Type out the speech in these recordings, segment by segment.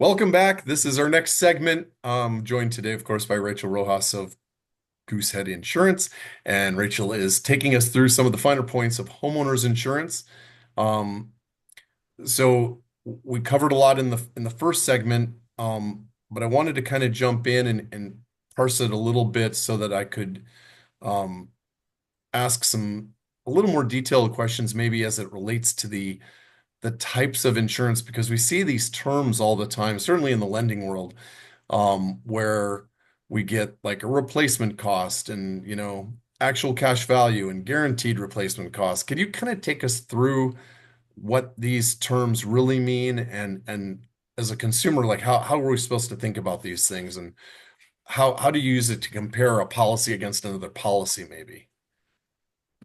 Welcome back. This is our next segment. Joined today, of course, by Rachel Rojas of Goosehead Insurance. And Rachel is taking us through some of the finer points of homeowners insurance. Um, so we covered a lot in the first segment, but I wanted to kind of jump in and parse it a little bit so that I could um, ask some a little more detailed questions, maybe as it relates to the types of insurance, because we see these terms all the time, certainly in the lending world, where we get like a replacement cost and, actual cash value and guaranteed replacement cost. Could you kind of take us through what these terms really mean and as a consumer, like how are we supposed to think about these things and how do you use it to compare a policy against another policy, maybe?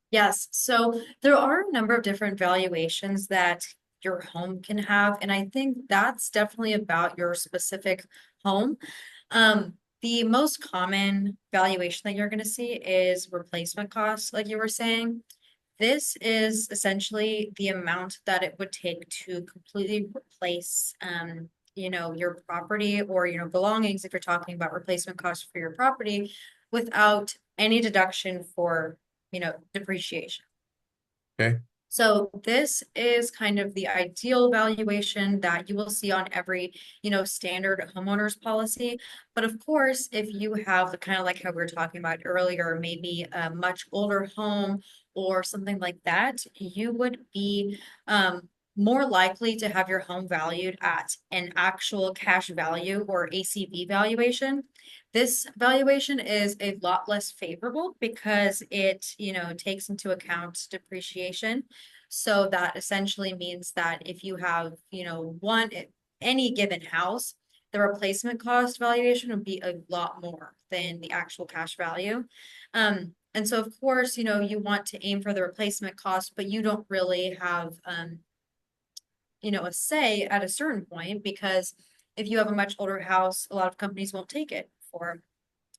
Yes, so there are a number of different valuations that your home can have, and I think that's definitely about your specific home. The most common valuation that you're going to see is replacement costs, like you were saying. This is essentially the amount that it would take to completely replace, your property or, belongings, if you're talking about replacement costs for your property, without any deduction for, depreciation. Okay. So this is kind of the ideal valuation that you will see on every, standard homeowners policy. But of course, if you have the kind of like how we were talking about earlier, maybe a much older home or something like that, you would be more likely to have your home valued at an actual cash value or ACV valuation. This valuation is a lot less favorable because it, takes into account depreciation. So that essentially means that if you have, any given house, the replacement cost valuation would be a lot more than the actual cash value. And so of course, you want to aim for the replacement cost, but you don't really have, a say at a certain point because if you have a much older house, a lot of companies won't take it for,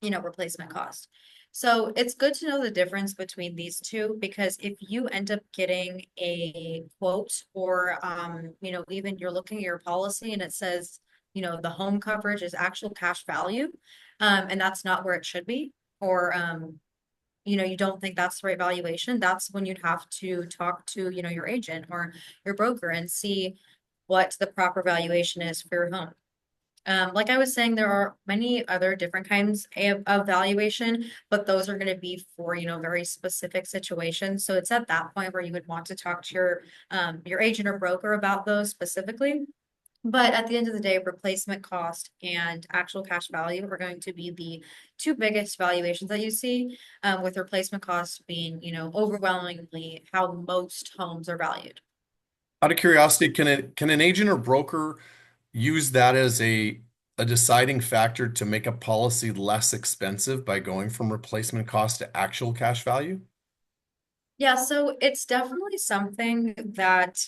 replacement cost. So it's good to know the difference between these two because if you end up getting a quote or even you're looking at your policy and it says, the home coverage is actual cash value, and that's not where it should be, or you don't think that's the right valuation, that's when you'd have to talk to, your agent or your broker and see what the proper valuation is for your home. Like I was saying, there are many other different kinds of valuation, but those are going to be for, very specific situations. So it's at that point where you would want to talk to your agent or broker about those specifically. But at the end of the day, replacement cost and actual cash value are going to be the two biggest valuations that you see, with replacement cost being, overwhelmingly how most homes are valued. Out of curiosity, can an agent or broker use that as a deciding factor to make a policy less expensive by going from replacement cost to actual cash value? Yeah, so it's definitely something that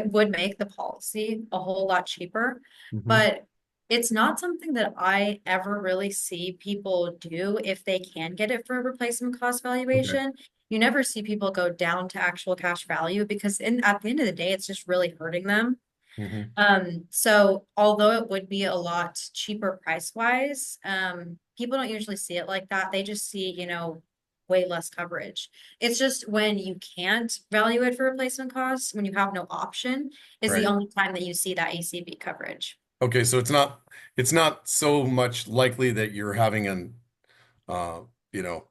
would make the policy a whole lot cheaper, Hmm. but it's not something that I ever really see people do if they can get it for a replacement cost Okay. valuation. You never see people go down to actual cash value because at the end of the day, it's just really hurting them. Hmm. So although it would be a lot cheaper price wise, people don't usually see it like that. They just see, way less coverage. It's just when you can't value it for replacement costs, when you have no option, is the Right. only time that you see that ACV coverage. Okay, so it's not so much likely that you're having uh, you know,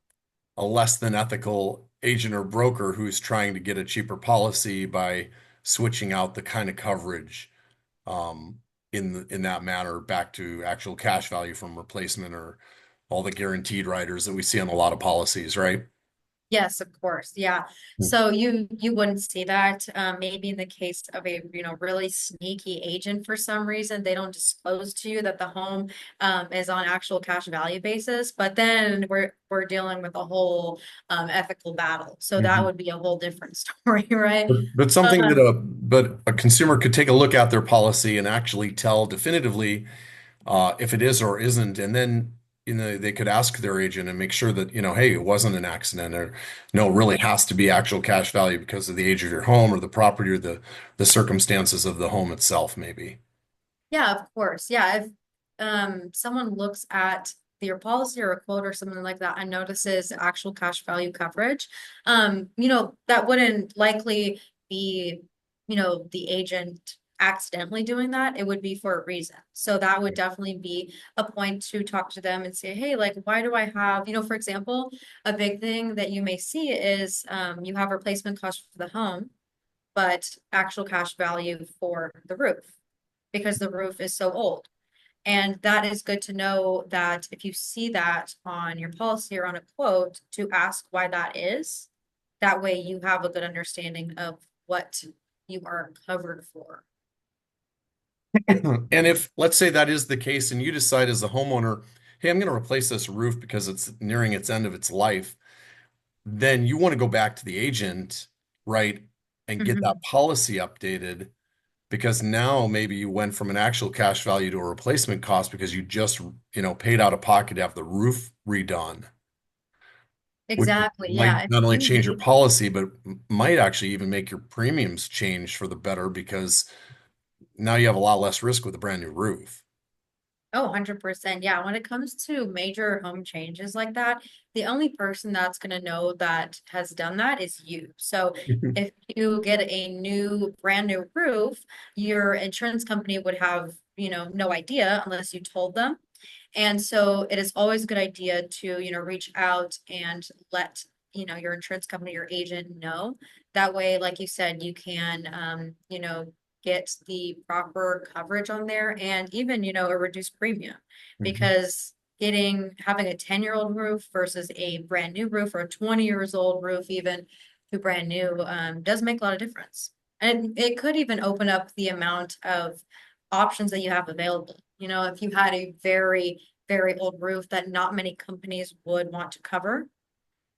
a less than ethical agent or broker who's trying to get a cheaper policy by switching out the kind of coverage um in that manner back to actual cash value from replacement or all the guaranteed riders that we see on a lot of policies, right? Yes, of course. Yeah. So you wouldn't see that. Maybe in the case of a, really sneaky agent for some reason, they don't disclose to you that the home is on actual cash value basis, but then we're dealing with a whole ethical battle. So that Mhm. would be a whole different story, right? But something that Um, a consumer could take a look at their policy and actually tell definitively if it is or isn't, and then they could ask their agent and make sure that hey, it wasn't an accident, or no, it really has to be actual cash value because of the age of your home or the property or the circumstances of the home itself, maybe. Yeah, of course. Yeah, if someone looks at your policy or a quote or something like that and notices actual cash value coverage, that wouldn't likely be, the agent accidentally doing that. It would be for a reason. So that would definitely be a point to talk to them and say, hey, like, why do I have, for example, a big thing that you may see is you have replacement cost for the home, but actual cash value for the roof because the roof is so old. And that is good to know that if you see that on your policy or on a quote, to ask why that is. That way you have a good understanding of what you are covered for. And if, let's say that is the case, and you decide as a homeowner, hey, I'm going to replace this roof because it's nearing its end of its life, then you want to go back to the agent, right, and get that Mhm. policy updated because now maybe you went from an actual cash value to a replacement cost because you just, paid out of pocket to have the roof redone, which Exactly. might Yeah. If not only you change your need, policy, but might actually even make your premiums change for the better because now you have a lot less risk with a brand new roof. oh, 100%. Yeah. When it comes to major home changes like that, the only person that's going to know that has done that is you. So if you get a brand new roof, your insurance company would have, no idea unless you told them. And so it is always a good idea to, reach out and let, your insurance company, your agent know. That way, like you said, you can, get the proper coverage on there and even, a reduced premium Mhm. because having a 10-year-old roof versus a brand new roof or a 20 years old roof, even to brand new, does make a lot of difference. And it could even open up the amount of options that you have available. If you had a very, very old roof that not many companies would want to cover,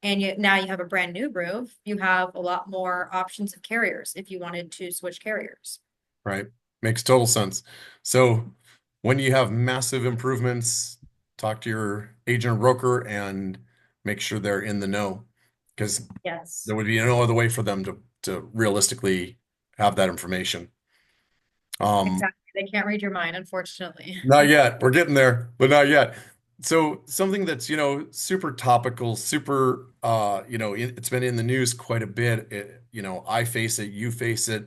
and now you have a brand new roof, you have a lot more options of carriers if you wanted to switch carriers. Right. Makes total sense. So when you have massive improvements, talk to your agent or broker and make sure they're in the know because Yes, there would be no other way for them to realistically have that information. Um, exactly. They can't read your mind, unfortunately. Not yet. We're getting there, but not yet. So something that's, super topical, super, it's been in the news quite a bit. I face it, you face it.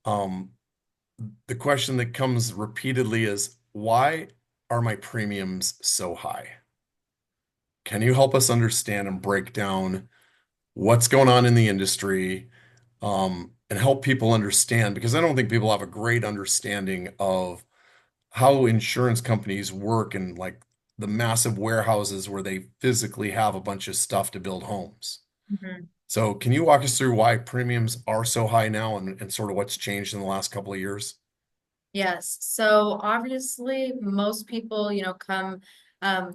Um, the question that comes repeatedly is, why are my premiums so high? Can you help us understand and break down what's going on in the industry, and help people understand? Because I don't think people have a great understanding of how insurance companies work and like the massive warehouses where they physically have a bunch of stuff to build homes. Mhm. So, can you walk us through why premiums are so high now and sort of what's changed in the last couple of years? Yes. So obviously, most people, come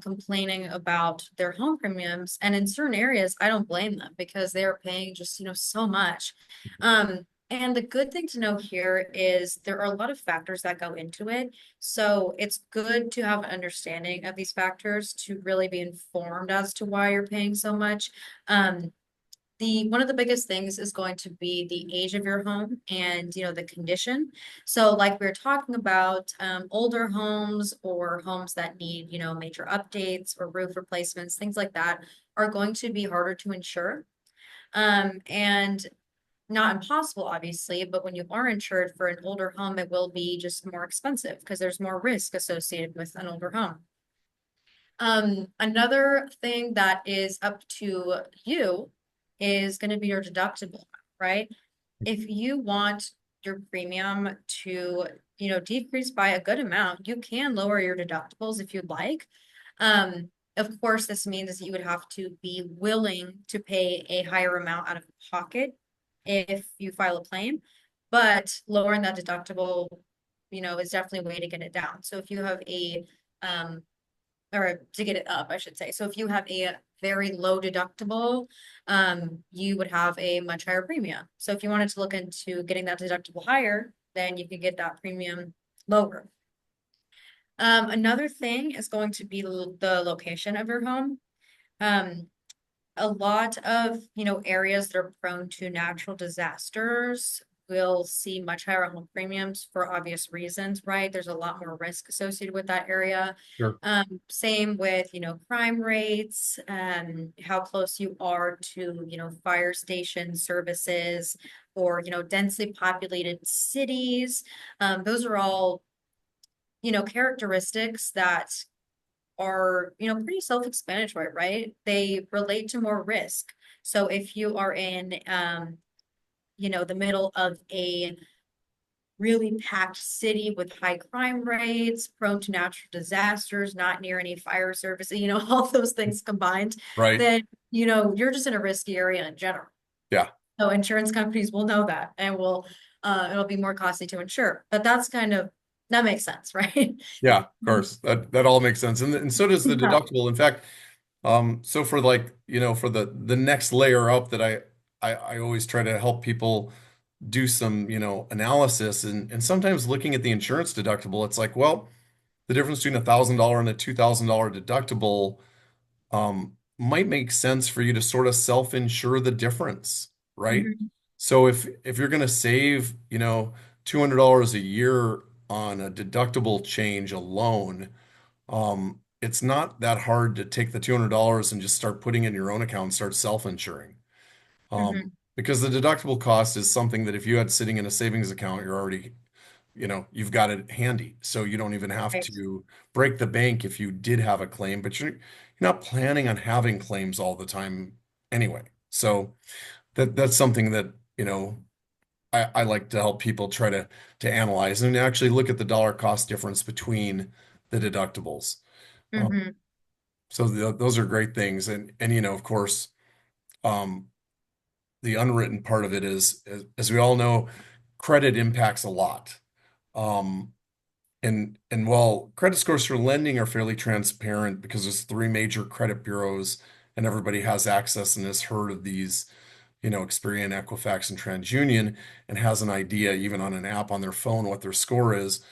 complaining about their home premiums. And in certain areas, I don't blame them because they are paying just, so much. And the good thing to know here is there are a lot of factors that go into it. So it's good to have an understanding of these factors to really be informed as to why you're paying so much. Um, the one of the biggest things is going to be the age of your home and the condition. So like we were talking about, older homes or homes that need major updates or roof replacements, things like that are going to be harder to insure, and not impossible obviously, but when you are insured for an older home it will be just more expensive because there's more risk associated with an older home. Another thing that is up to you is going to be your deductible, right? If you want your premium to, decrease by a good amount, you can lower your deductibles if you'd like. Of course, this means that you would have to be willing to pay a higher amount out of pocket if you file a claim, but lowering that deductible, is definitely a way to get it down. So if you have um, or to get it up, I should say. So if you have a very low deductible, you would have a much higher premium. So if you wanted to look into getting that deductible higher, then you could get that premium lower. Another thing is going to be the location of your home. Um, a lot of, areas that are prone to natural disasters will see much higher home premiums for obvious reasons, right? There's a lot more risk associated with that area. Sure. Same with, crime rates, how close you are to, fire station services or, densely populated cities. Those are all, characteristics that are, pretty self-explanatory, right? They relate to more risk. So if you are in, the middle of a really packed city with high crime rates, prone to natural disasters, not near any fire services, all those things combined, Right. then, you're just in a risky area in general. Yeah. So insurance companies will know that and it'll be more costly to insure. But that makes sense, right? Yeah, of course. That all makes sense. And so does the Yeah. deductible. In fact, so for like, for the next layer up that I always try to help people do some, analysis and sometimes looking at the insurance deductible, it's like, well, the difference between $1,000 and a $2,000 deductible might make sense for you to sort of self-insure the difference, right? Mhm, So if you're going to save, $200 a year on a deductible change alone, it's not that hard to take the $200 and just start putting it in your own account and start self-insuring. mhm. Because the deductible cost is something that if you had sitting in a savings account, you're already, you've got it handy. So you don't even have Right. to break the bank if you did have a claim, but you're not planning on having claims all the time anyway. So that's something that, I like to help people try to analyze and actually look at the dollar cost difference between the deductibles. Um, Mhm. so those are great things. And, of course, um, the unwritten part of it is, as we all know, credit impacts a lot. Um, and while credit scores for lending are fairly transparent because there's three major credit bureaus and everybody has access and has heard of these, Experian, Equifax, and TransUnion, and has an idea, even on an app on their phone, what their score is.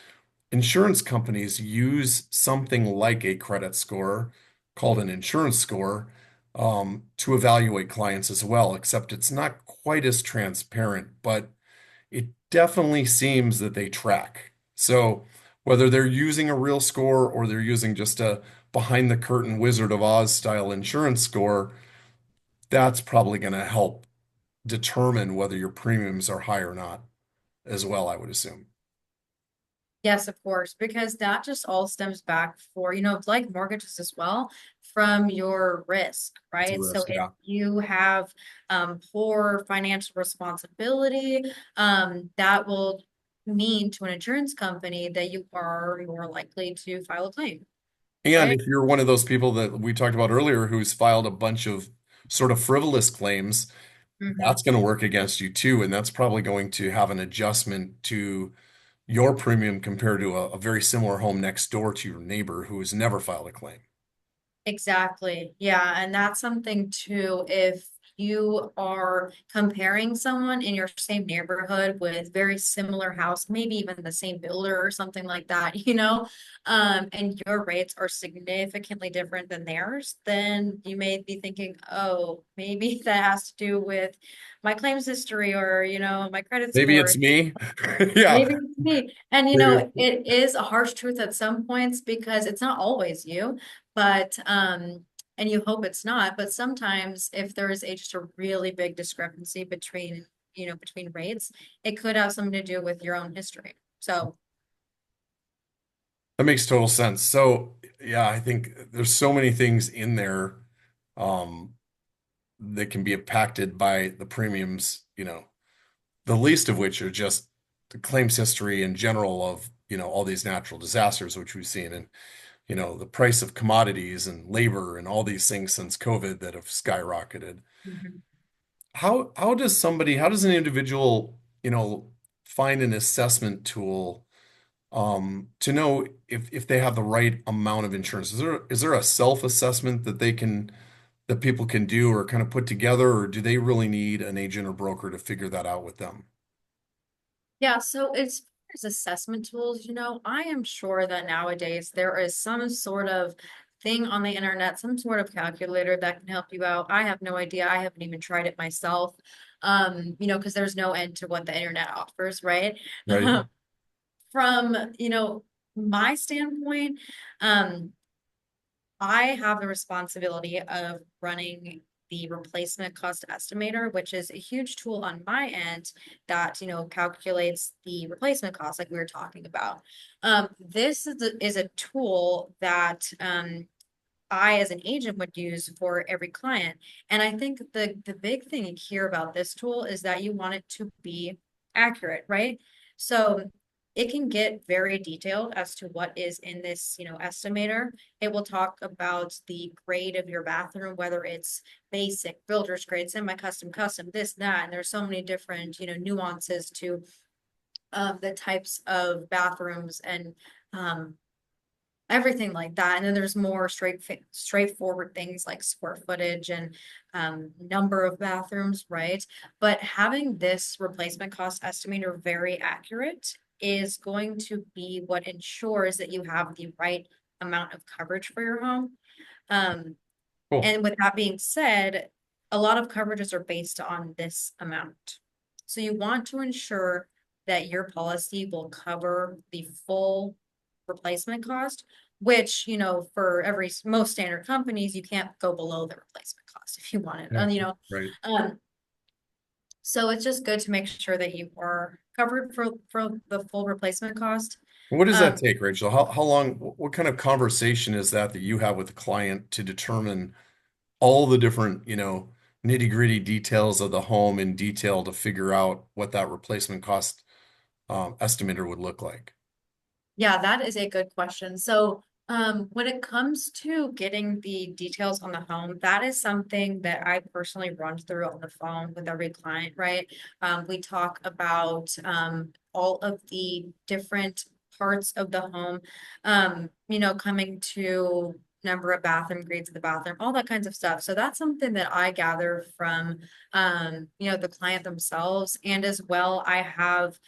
Insurance companies use something like a credit score called an insurance score to evaluate clients as well, except it's not quite as transparent, but it definitely seems that they track. So whether they're using a real score or they're using just a behind the curtain Wizard of Oz style insurance score, that's probably going to help determine whether your premiums are high or not as well, I would assume. Yes, of course, because that just all stems back for, like mortgages as well, from your risk, It's a right? So risk, if yeah. you have poor financial responsibility, that will mean to an insurance company that you are more likely to file a claim, And right? if you're one of those people that we talked about earlier who's filed a bunch of sort of frivolous claims, Hmm. that's going to work against you too. And that's probably going to have an adjustment to your premium compared to a very similar home next door to your neighbor who has never filed a claim. Exactly. Yeah. And that's something too, if you are comparing someone in your same neighborhood with very similar house, maybe even the same builder or something like that, and your rates are significantly different than theirs, then you may be thinking, oh, maybe that has to do with my claims history or, my credit Maybe score. it's me. Yeah, Maybe it's me. And maybe it's it is a harsh truth at some points because it's not always you, but and you hope it's not, but sometimes if there is just a really big discrepancy between, between rates, it could have something to do with your own history. So, that makes total sense. So, yeah, I think there's so many things in there um, that can be impacted by the premiums, the least of which are just the claims history in general of, all these natural disasters, which we've seen, and, the price of commodities and labor and all these things since COVID that have skyrocketed. mhm. How does an individual, find an assessment tool to know if they have the right amount of insurance? Is there a self-assessment that people can do or kind of put together, or do they really need an agent or broker to figure that out with them? Yeah, so as far as assessment tools, I am sure that nowadays there is some sort of thing on the internet, some sort of calculator that can help you out. I have no idea. I haven't even tried it myself. because there's no end to what the internet offers, right? Right. From, my standpoint, um, I have the responsibility of running the replacement cost estimator, which is a huge tool on my end that, calculates the replacement cost like we were talking about. This is a tool that I, as an agent, would use for every client. And I think the big thing here about this tool is that you want it to be accurate, right? So it can get very detailed as to what is in this, estimator. It will talk about the grade of your bathroom, whether it's basic, builder's grade, semi-custom, custom, this, that, and there's so many different, nuances to the types of bathrooms and um, everything like that. And then there's more straightforward things like square footage and number of bathrooms, right? But having this replacement cost estimator very accurate is going to be what ensures that you have the right amount of coverage for your home. Um, Cool. and with that being said, a lot of coverages are based on this amount. So you want to ensure that your policy will cover the full replacement cost, which, for most standard companies, you can't go below the replacement cost if you want it. Yeah. Right. Um, so it's just good to make sure that you are covered for the full replacement cost. What does that Um, take, Rachel? How long, what kind of conversation is that you have with the client to determine all the different, nitty-gritty details of the home in detail to figure out what that replacement cost estimator would look like? Yeah, that is a good question. So, when it comes to getting the details on the home, that is something that I personally run through on the phone with every client, right? We talk about all of the different parts of the home, coming to number of bathroom grades of the bathroom, all that kinds of stuff. So that's something that I gather from the client themselves. And as well, I have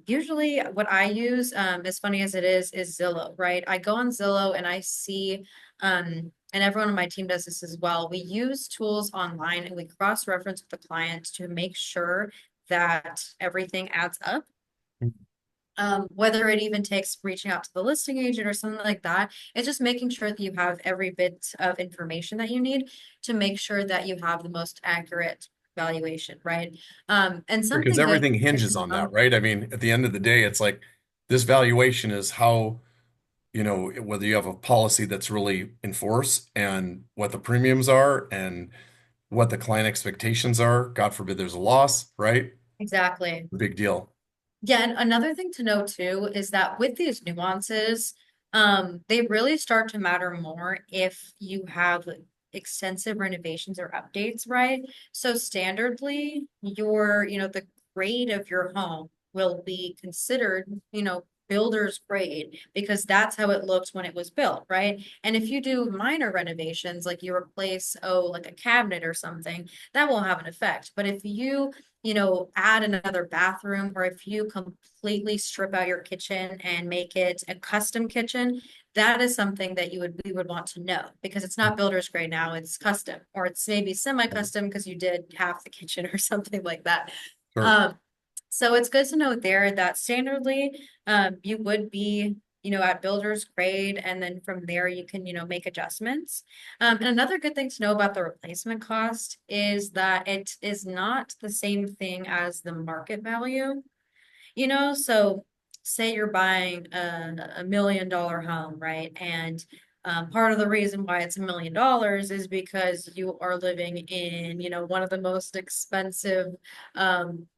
usually what I use, as funny as it is Zillow, right? I go on Zillow and I see, and everyone on my team does this as well. We use tools online and we cross-reference with the client to make sure that everything adds up. Whether it even takes reaching out to the listing agent or something like that, it's just making sure that you have every bit of information that you need to make sure that you have the most accurate valuation, right? And Because something good everything to hinges on that, know. right? I mean, at the end of the day, it's like this valuation is how, whether you have a policy that's really enforced and what the premiums are and what the client expectations are. God forbid there's a loss, right? Exactly. Big deal. Yeah, and another thing to know too is that with these nuances, they really start to matter more if you have extensive renovations or updates, right? So standardly, the grade of your home will be considered, builder's grade because that's how it looked when it was built, right? And if you do minor renovations, like you replace, like a cabinet or something, that won't have an effect. But if you add another bathroom, or if you completely strip out your kitchen and make it a custom kitchen, that is something that we would want to know because it's not builder's grade now, it's custom, or it's maybe semi-custom because you did half the kitchen or something like that. Sure. Um, so it's good to know there that standardly, you would be, at builder's grade, and then from there you can, make adjustments. And another good thing to know about the replacement cost is that it is not the same thing as the market value. So say you're buying a $1 million home, right? And part of the reason why it's $1 million is because you are living in, one of the most expensive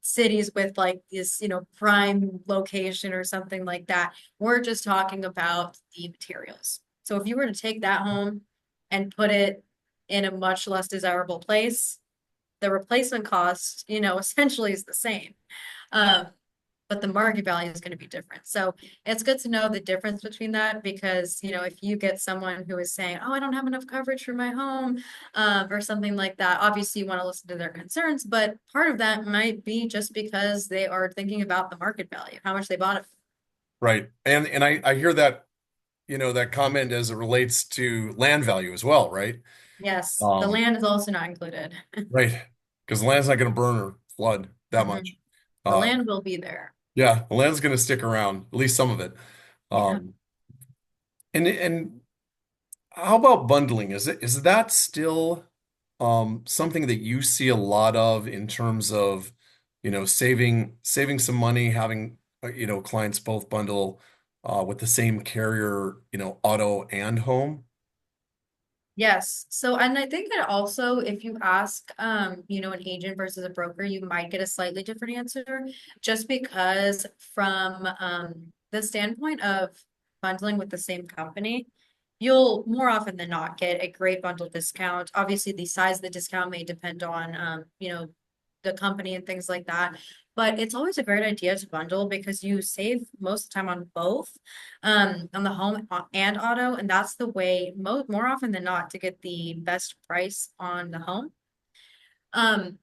cities with like this, prime location or something like that. We're just talking about the materials. So if you were to take that home and put it in a much less desirable place, the replacement cost, essentially is the same. Um, but the market value is going to be different. So it's good to know the difference between that because, if you get someone who is saying, oh, I don't have enough coverage for my home, or something like that, obviously you want to listen to their concerns, but part of that might be just because they are thinking about the market value, how much they bought it for. Right. And I hear that, that comment as it relates to land value as well, right? Yes, the Um, land is also not included. right. because the land's not going to burn or flood that Mhm. much. The Uh, land will be there. yeah, the land's going to stick around, at least some of it. Yeah. Um, and how about bundling? Is that still something that you see a lot of in terms of, saving some money, having clients both bundle with the same carrier, auto and home? Yes. So, and I think that also if you ask, an agent versus a broker, you might get a slightly different answer just because from the standpoint of bundling with the same company, you'll more often than not get a great bundle discount. Obviously, the size of the discount may depend on, the company and things like that. But it's always a great idea to bundle because you save most of the time on both on the home and auto, and that's the way more often than not to get the best price on the home. Um,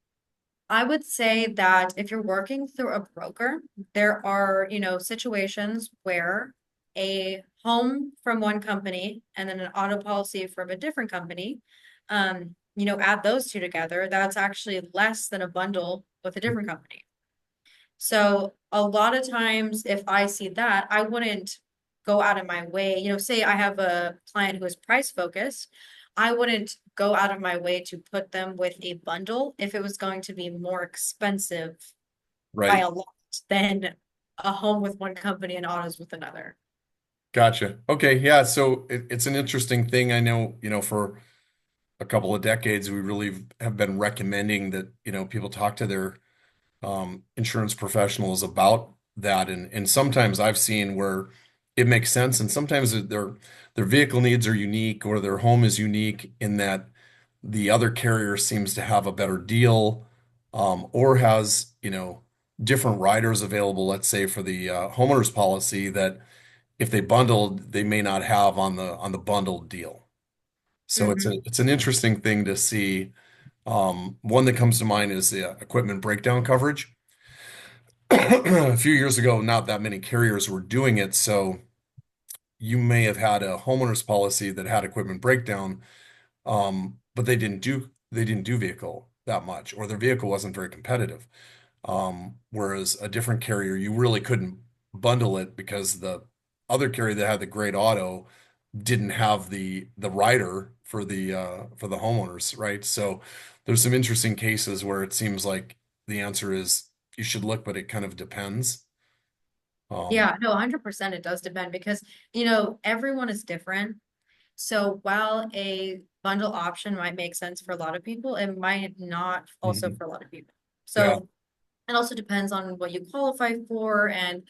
I would say that if you're working through a broker, there are, situations where a home from one company and then an auto policy from a different company, add those two together, that's actually less than a bundle with a different company. So a lot of times, if I see that, I wouldn't go out of my way. Say I have a client who is price focused, I wouldn't go out of my way to put them with a bundle if it was going to be more expensive by Right. a lot than a home with one company and autos with another. Gotcha. Okay. Yeah. So it's an interesting thing. I know, for a couple of decades, we really have been recommending that, people talk to their insurance professionals about that. And sometimes I've seen where it makes sense, and sometimes their vehicle needs are unique or their home is unique in that the other carrier seems to have a better deal, or has, different riders available, let's say for the homeowner's policy that if they bundled, they may not have on the bundled deal. So Hmm. it's an interesting thing to see. One that comes to mind is the equipment breakdown coverage. A few years ago, not that many carriers were doing it, so you may have had a homeowner's policy that had equipment breakdown, but they didn't do vehicle that much, or their vehicle wasn't very competitive. Whereas a different carrier, you really couldn't bundle it because the other carrier that had the great auto didn't have the rider for the homeowners, right? So there's some interesting cases where it seems like the answer is you should look, but it kind of depends. Um, Yeah, no, 100% it does depend because, everyone is different. So while a bundle option might make sense for a lot of people, it might not also mhm. for a lot of people. Yeah. So it also depends on what you qualify for and,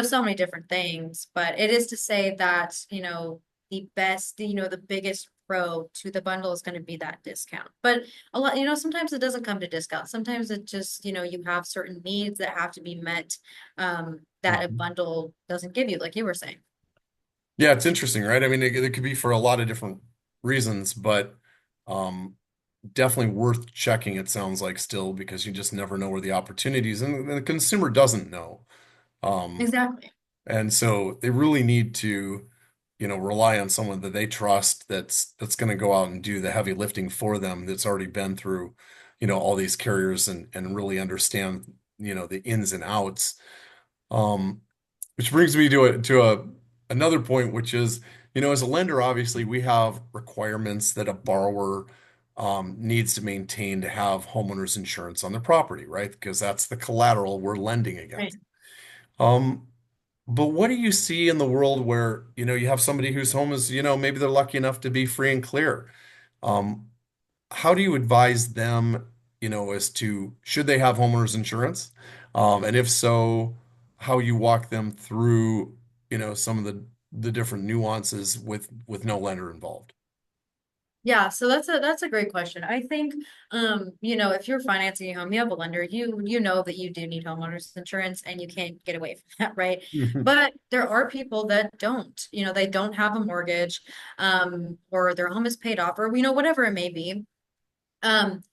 so many different things. But it is to say that, the biggest pro to the bundle is going to be that discount. But a lot, sometimes it doesn't come to discount. Sometimes it just, you have certain needs that have to be met, that a Mhm. bundle doesn't give you, like you were saying. Yeah, it's interesting, right? I mean, it could be for a lot of different reasons, but um, definitely worth checking, it sounds like still, because you just never know where the opportunities and the consumer doesn't know. Um, Exactly. and so they really need to, rely on someone that they trust that's going to go out and do the heavy lifting for them, that's already been through, all these carriers and really understand, the ins and outs. Um, which brings me to a another point, which is, as a lender, obviously we have requirements that a borrower needs to maintain to have homeowners insurance on their property, right? Because that's the collateral we're lending Right. against. Um, but what do you see in the world where, you have somebody whose home is, maybe they're lucky enough to be free and clear? Um, how do you advise them, as to should they have homeowners insurance? And if so, how you walk them through, some of the different nuances with no lender involved. Yeah, so that's a great question. I think if you're financing a home, you have a lender, you know that you do need homeowners insurance and you can't get away from that, right? Mhm. But there are people that don't, they don't have a mortgage, or their home is paid off, or whatever it may be. Um,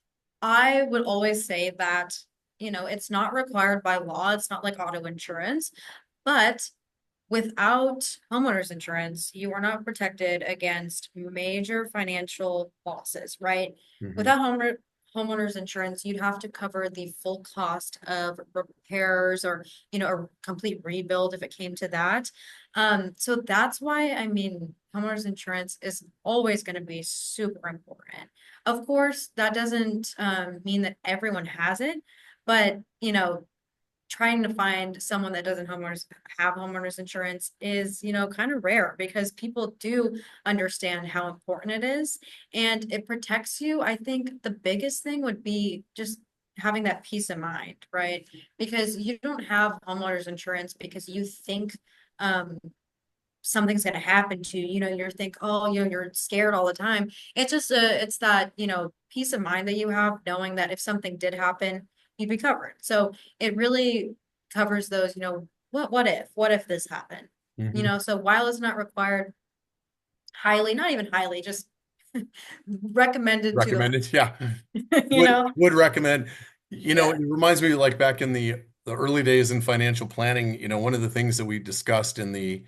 I would always say that, it's not required by law, it's not like auto insurance, but without homeowners insurance, you are not protected against major financial losses, right? Mhm. Without homeowners insurance, you'd have to cover the full cost of repairs or, a complete rebuild if it came to that. So that's why, I mean, homeowners insurance is always going to be super important. Of course, that doesn't mean that everyone has it, but trying to find someone that doesn't have homeowners insurance is, kind of rare because people do understand how important it is and it protects you. I think the biggest thing would be just having that peace of mind, right? Because you don't have homeowners insurance because you think um something's going to happen to you. You're think, oh, you're scared all the time. It's just it's that, peace of mind that you have knowing that if something did happen, you'd be covered. So it really covers those, what if this happened? Mhm. So while it's not required highly, not even highly, just recommended to Recommended. Yeah. the, Would recommend. It yeah, reminds me like back in the early days in financial planning, one of the things that we discussed in the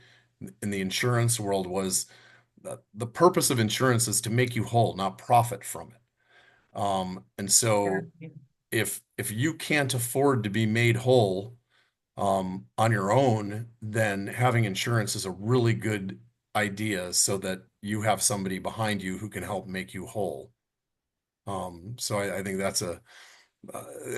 insurance world was that the purpose of insurance is to make you whole, not profit from it. And so exactly. if you can't afford to be made whole on your own, then having insurance is a really good idea so that you have somebody behind you who can help make you whole. So I think uh,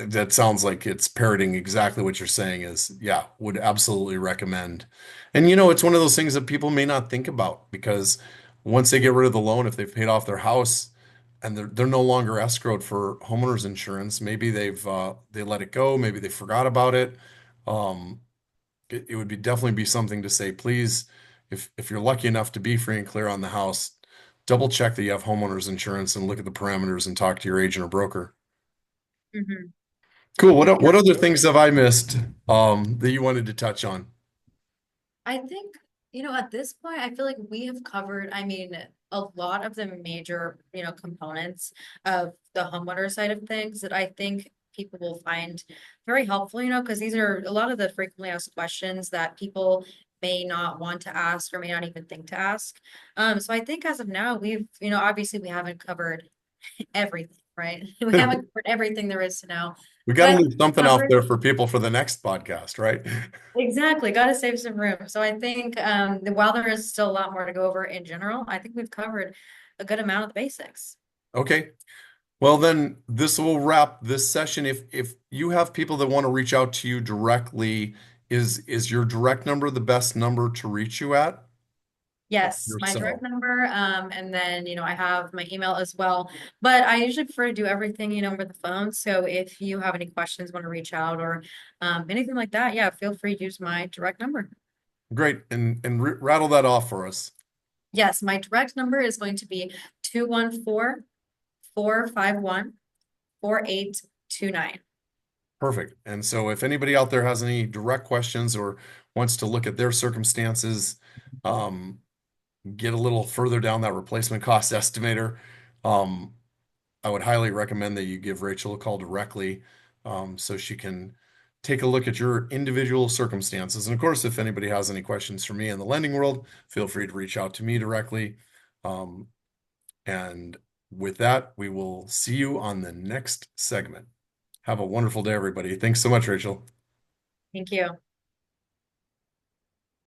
that sounds like it's parroting exactly what you're saying is, yeah, would absolutely recommend. And it's one of those things that people may not think about because once they get rid of the loan, if they've paid off their house and they're no longer escrowed for homeowners insurance, maybe they let it go, maybe they forgot about it. Um, it would be definitely be something to say, please, if you're lucky enough to be free and clear on the house, double check that you have homeowners insurance and look at the parameters and talk to your agent or broker. Hmm. Cool. What other Absolutely. things have I missed that you wanted to touch on? I think, at this point, I feel like we have covered, I mean, a lot of the major, components of the homeowner side of things that I think people will find very helpful, because these are a lot of the frequently asked questions that people may not want to ask or may not even think to ask. So I think as of now, we've, obviously we haven't covered everything, right? We haven't covered everything there is to know, We got to but leave we've something off covered. there for people for the next podcast, right? Exactly, got to save some room. So I think while there is still a lot more to go over in general, I think we've covered a good amount of the basics. Okay. Well, then this will wrap this session. If you have people that want to reach out to you directly, is your direct number the best number to reach you at? Yes, Your my direct cell. number, and then I have my email as well. But I usually prefer to do everything over the phone. So if you have any questions, want to reach out or anything like that, yeah, feel free to use my direct number. Great. And rattle that off for us. Yes, my direct number is going to be 214-451-4829. Perfect. And so if anybody out there has any direct questions or wants to look at their circumstances, um, get a little further down that replacement cost estimator, um, I would highly recommend that you give Rachel a call directly, so she can take a look at your individual circumstances. And of course, if anybody has any questions for me in the lending world, feel free to reach out to me directly. Um, and with that, we will see you on the next segment. Have a wonderful day, everybody. Thanks so much, Rachel. Thank you.